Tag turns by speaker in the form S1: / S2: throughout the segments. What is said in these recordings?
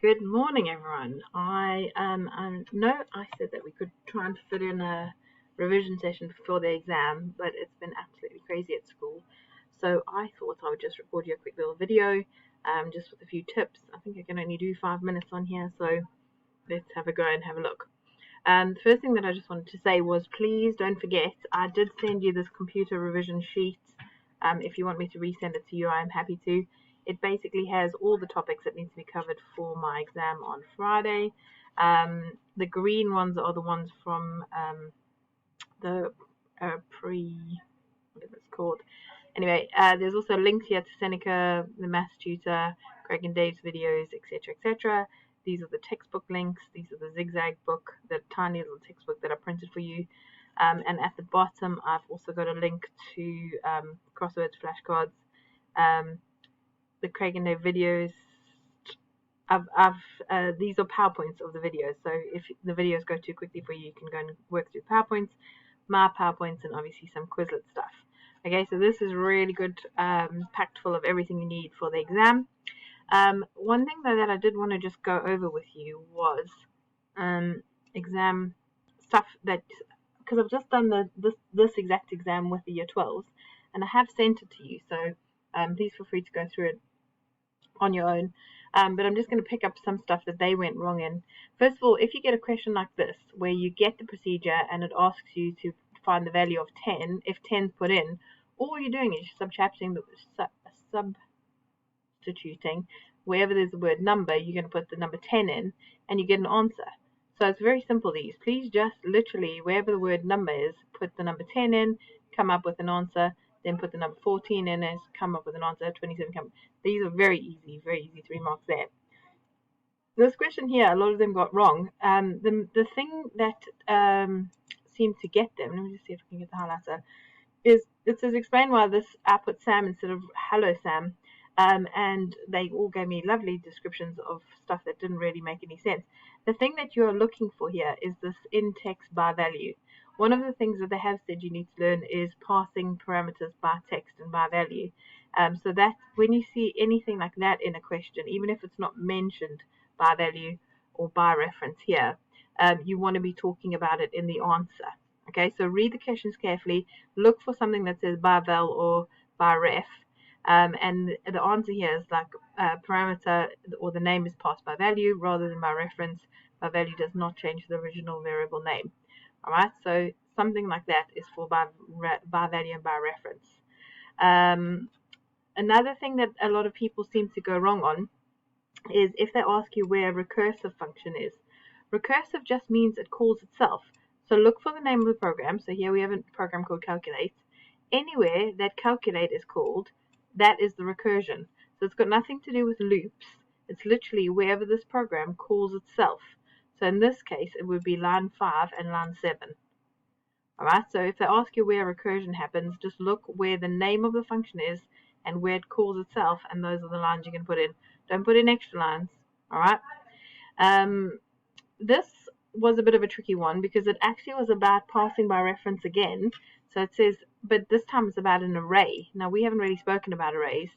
S1: Good morning, everyone. I know I said that we could try and fit in a revision session before the exam, but it's been absolutely crazy at school. So I thought I would just record you a quick little video, just with a few tips. I think I can only do 5 minutes on here, so let's have a go and have a look. The first thing that I just wanted to say was, please don't forget, I did send you this computer revision sheet. If you want me to resend it to you, I'm happy to. It basically has all the topics that need to be covered for my exam on Friday. The green ones are the ones from the whatever it's called. Anyway, there's also links here to Seneca, the maths tutor, Craig and Dave's videos, etc., etc. These are the textbook links. These are the zigzag book, the tiny little textbook that I printed for you. And at the bottom, I've also got a link to crosswords, flashcards, the Craig and Dave videos. These are PowerPoints of the videos, so if the videos go too quickly for you, you can go and work through PowerPoints, my PowerPoints, and obviously some Quizlet stuff. Okay, so this is really good, packed full of everything you need for the exam. One thing though that I did want to just go over with you was exam stuff that, because I've just done this exact exam with the year 12s, and I have sent it to you, so please feel free to go through it on your own. But I'm just going to pick up some stuff that they went wrong in. First of all, if you get a question like this, where you get the procedure and it asks you to find the value of 10, if 10's put in, all you're doing is substituting wherever there's the word number, you're going to put the number 10 in, and you get an answer. So it's very simple, these. Please just literally, wherever the word number is, put the number 10 in, come up with an answer, then put the number 14 in and come up with an answer, 27 come. These are very easy 3 marks there. This question here, a lot of them got wrong. The thing that seemed to get them, let me just see if I can get the highlighter, is it says explain why this I put Sam instead of hello Sam. And they all gave me lovely descriptions of stuff that didn't really make any sense. The thing that you're looking for here is this in-text by value. One of the things that they have said you need to learn is passing parameters by text and by value. So that when you see anything like that in a question, even if it's not mentioned by value or by reference here, you want to be talking about it in the answer. Okay, so read the questions carefully, look for something that says by val or by ref. And the answer here is like parameter or the name is passed by value rather than by reference. By value does not change the original variable name. Alright, so something like that is for by value and by reference. Another thing that a lot of people seem to go wrong on is if they ask you where a recursive function is. Recursive just means it calls itself. So look for the name of the program. So here we have a program called calculate. Anywhere that calculate is called, that is the recursion. So it's got nothing to do with loops. It's literally wherever this program calls itself. So in this case, it would be line 5 and line 7. Alright, so if they ask you where recursion happens, just look where the name of the function is and where it calls itself, and those are the lines you can put in. Don't put in extra lines. Alright. This was a bit of a tricky one because it actually was about passing by reference again. So it says, but this time it's about an array. Now, we haven't really spoken about arrays,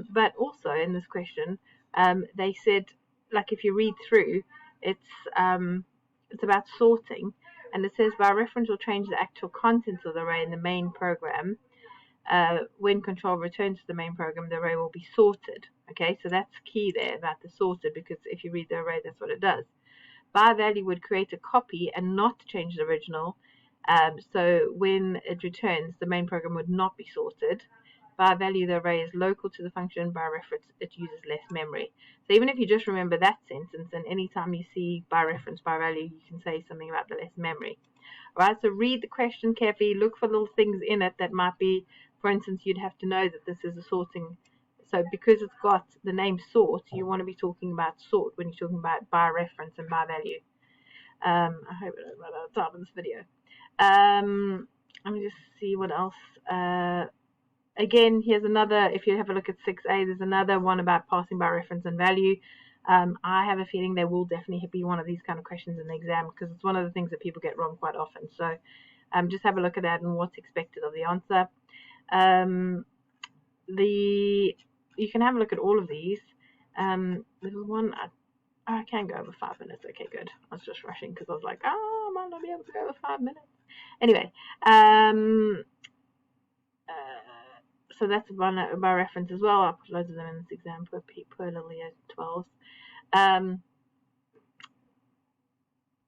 S1: but also in this question, they said, like if you read through, it's about sorting, and it says by reference will change the actual contents of the array in the main program. When control returns to the main program, the array will be sorted. Okay, so that's key there about the sorted, because if you read the array, that's what it does. By value would create a copy and not change the original. So when it returns, the main program would not be sorted. By value, the array is local to the function. By reference, it uses less memory. So even if you just remember that sentence, and anytime you see by reference, by value, you can say something about the less memory. Alright, so read the question carefully. Look for little things in it that might be, for instance, you'd have to know that this is a sorting. So because it's got the name sort, you want to be talking about sort when you're talking about by reference and by value. I hope I don't run out of time in this video. Let me just see what else. Again, here's another, if you have a look at 6a, there's another one about passing by reference and value. I have a feeling there will definitely be one of these kind of questions in the exam, because it's one of the things that people get wrong quite often. So just have a look at that and what's expected of the answer. You can have a look at all of these. There was one, I can go over 5 minutes. Okay, good. I was just rushing because I was like, oh, I might not be able to go over 5 minutes. Anyway, so that's one by reference as well. I'll put loads of them in this exam per little year 12s.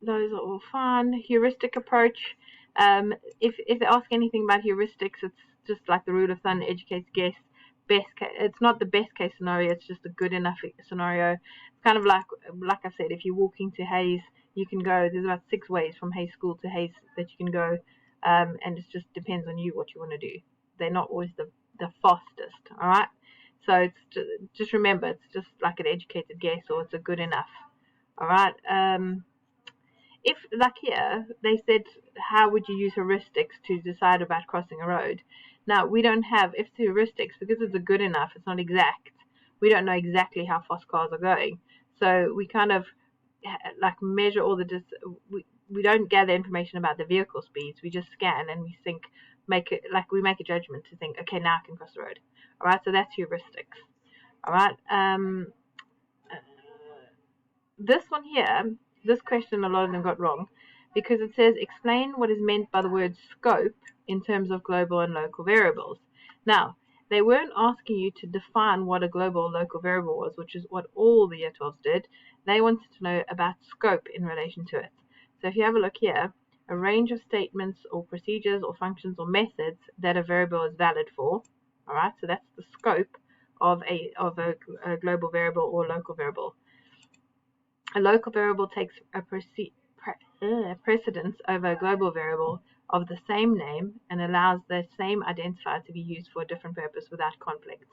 S1: Those are all fun. Heuristic approach. If they ask anything about heuristics, it's just like the rule of thumb educates guess. It's not the best case scenario. It's just a good enough scenario. It's kind of like I said, if you walk into Hayes, you can go. There's about 6 ways from Hayes School to Hayes that you can go, and it just depends on you what you want to do. They're not always the fastest. All right. So it's just remember, it's just like an educated guess, or it's a good enough. All right. If, like here, they said, how would you use heuristics to decide about crossing a road? Now, we don't have, if it's heuristics, because it's a good enough, it's not exact, we don't know exactly how fast cars are going. So we kind of, like, measure all the, we don't gather information about the vehicle speeds, we just scan and we think, we make a judgment to think, okay, now I can cross the road. All right, so that's heuristics. All right, this one here, this question a lot of them got wrong because it says explain what is meant by the word scope in terms of global and local variables. Now, they weren't asking you to define what a global or local variable was, which is what all the year 12s did. They wanted to know about scope in relation to it. So if you have a look here, a range of statements or procedures or functions or methods that a variable is valid for. All right, so that's the scope of a global variable or local variable. A local variable takes a precedence over a global variable of the same name and allows the same identifier to be used for a different purpose without conflict.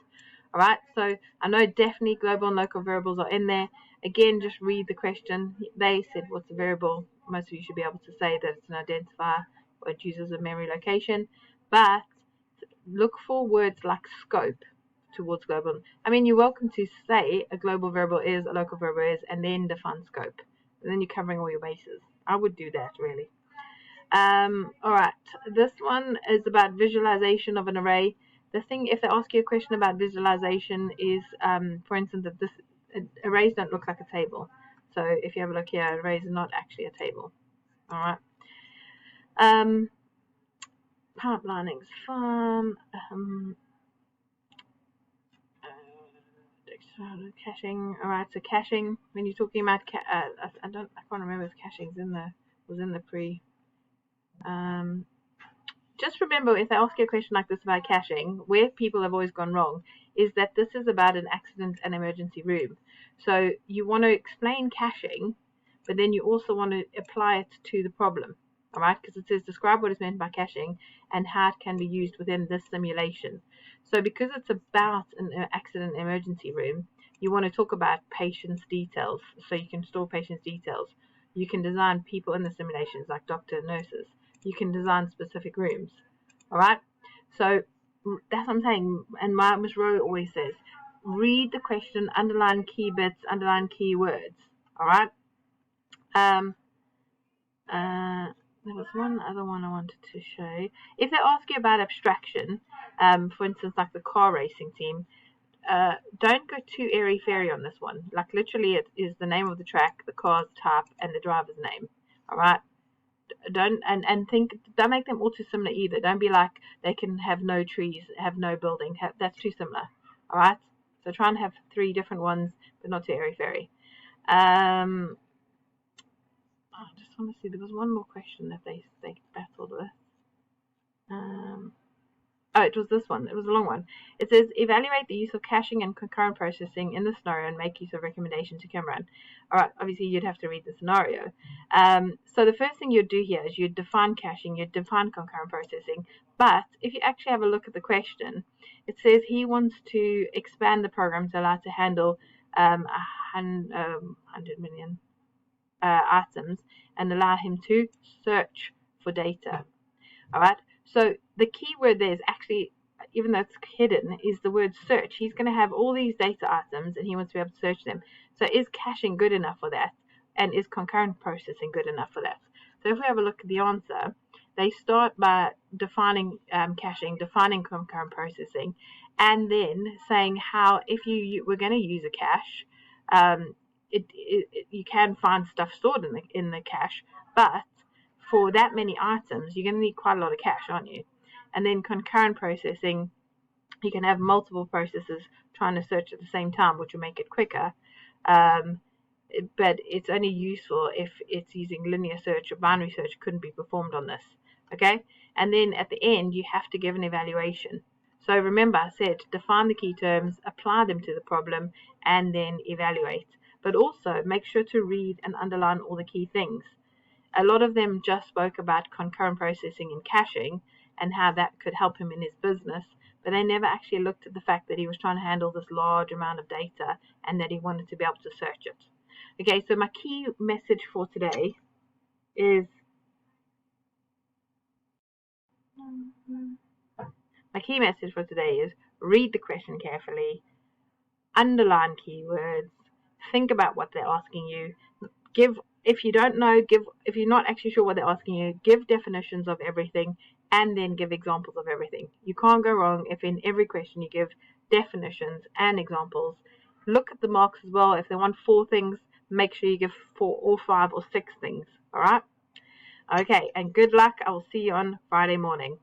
S1: All right, so I know definitely global and local variables are in there. Again, just read the question. They said, what's a variable? Most of you should be able to say that it's an identifier or it uses a memory location. But look for words like scope towards global. I mean, you're welcome to say a global variable is, a local variable is, and then define scope. And then you're covering all your bases. I would do that, really. All right, this one is about visualization of an array. The thing, if they ask you a question about visualization, is, for instance, that arrays don't look like a table. So if you have a look here, arrays are not actually a table. All right. Pipelining's fun. Caching. All right, so caching. When you're talking about, I can't remember if caching's was in the pre. Just remember, if they ask you a question like this about caching, where people have always gone wrong is that this is about an accident and emergency room. So you want to explain caching, but then you also want to apply it to the problem. All right, because it says describe what is meant by caching and how it can be used within this simulation. So because it's about an accident emergency room, you want to talk about patient's details. So you can store patient's details. You can design people in the simulations like doctor and nurses. You can design specific rooms. All right, so that's what I'm saying. And Ms. Rowe always says, read the question, underline key bits, underline key words. All right. There was one other one I wanted to show. If they ask you about abstraction, for instance, like the car racing team, don't go too airy-fairy on this one. Like literally, it is the name of the track, the car's type, and the driver's name. All right. Don't make them all too similar either. Don't be like they can have no trees, have no building. That's too similar. All right. So try and have 3 different ones, but not too airy-fairy. I just want to see, there was one more question that they battled with. It was this one. It was a long one. It says, evaluate the use of caching and concurrent processing in the scenario and make use of recommendations to Cameron. All right, obviously you'd have to read the scenario. So the first thing you'd do here is you'd define caching, you'd define concurrent processing. But if you actually have a look at the question, it says he wants to expand the program to allow it to handle 100 million items and allow him to search for data. All right. So the key word there is actually, even though it's hidden, is the word search. He's going to have all these data items and he wants to be able to search them. So is caching good enough for that? And is concurrent processing good enough for that? So if we have a look at the answer, they start by defining caching, defining concurrent processing, and then saying how if you were going to use a cache, you can find stuff stored in the cache, but for that many items, you're going to need quite a lot of cache, aren't you? And then concurrent processing, you can have multiple processes trying to search at the same time, which will make it quicker. But it's only useful if it's using linear search or binary search couldn't be performed on this. Okay, and then at the end you have to give an evaluation. So remember, I said define the key terms, apply them to the problem, and then evaluate. But also make sure to read and underline all the key things. A lot of them just spoke about concurrent processing and caching and how that could help him in his business, but they never actually looked at the fact that he was trying to handle this large amount of data and that he wanted to be able to search it. Okay, so my key message for today is read the question carefully, underline keywords, think about what they're asking you, if you don't know, if you're not actually sure what they're asking you, give definitions of everything and then give examples of everything. You can't go wrong if in every question you give definitions and examples. Look at the marks as well. If they want 4 things, make sure you give 4 or 5 or 6 things. All right? Okay, and good luck. I will see you on Friday morning.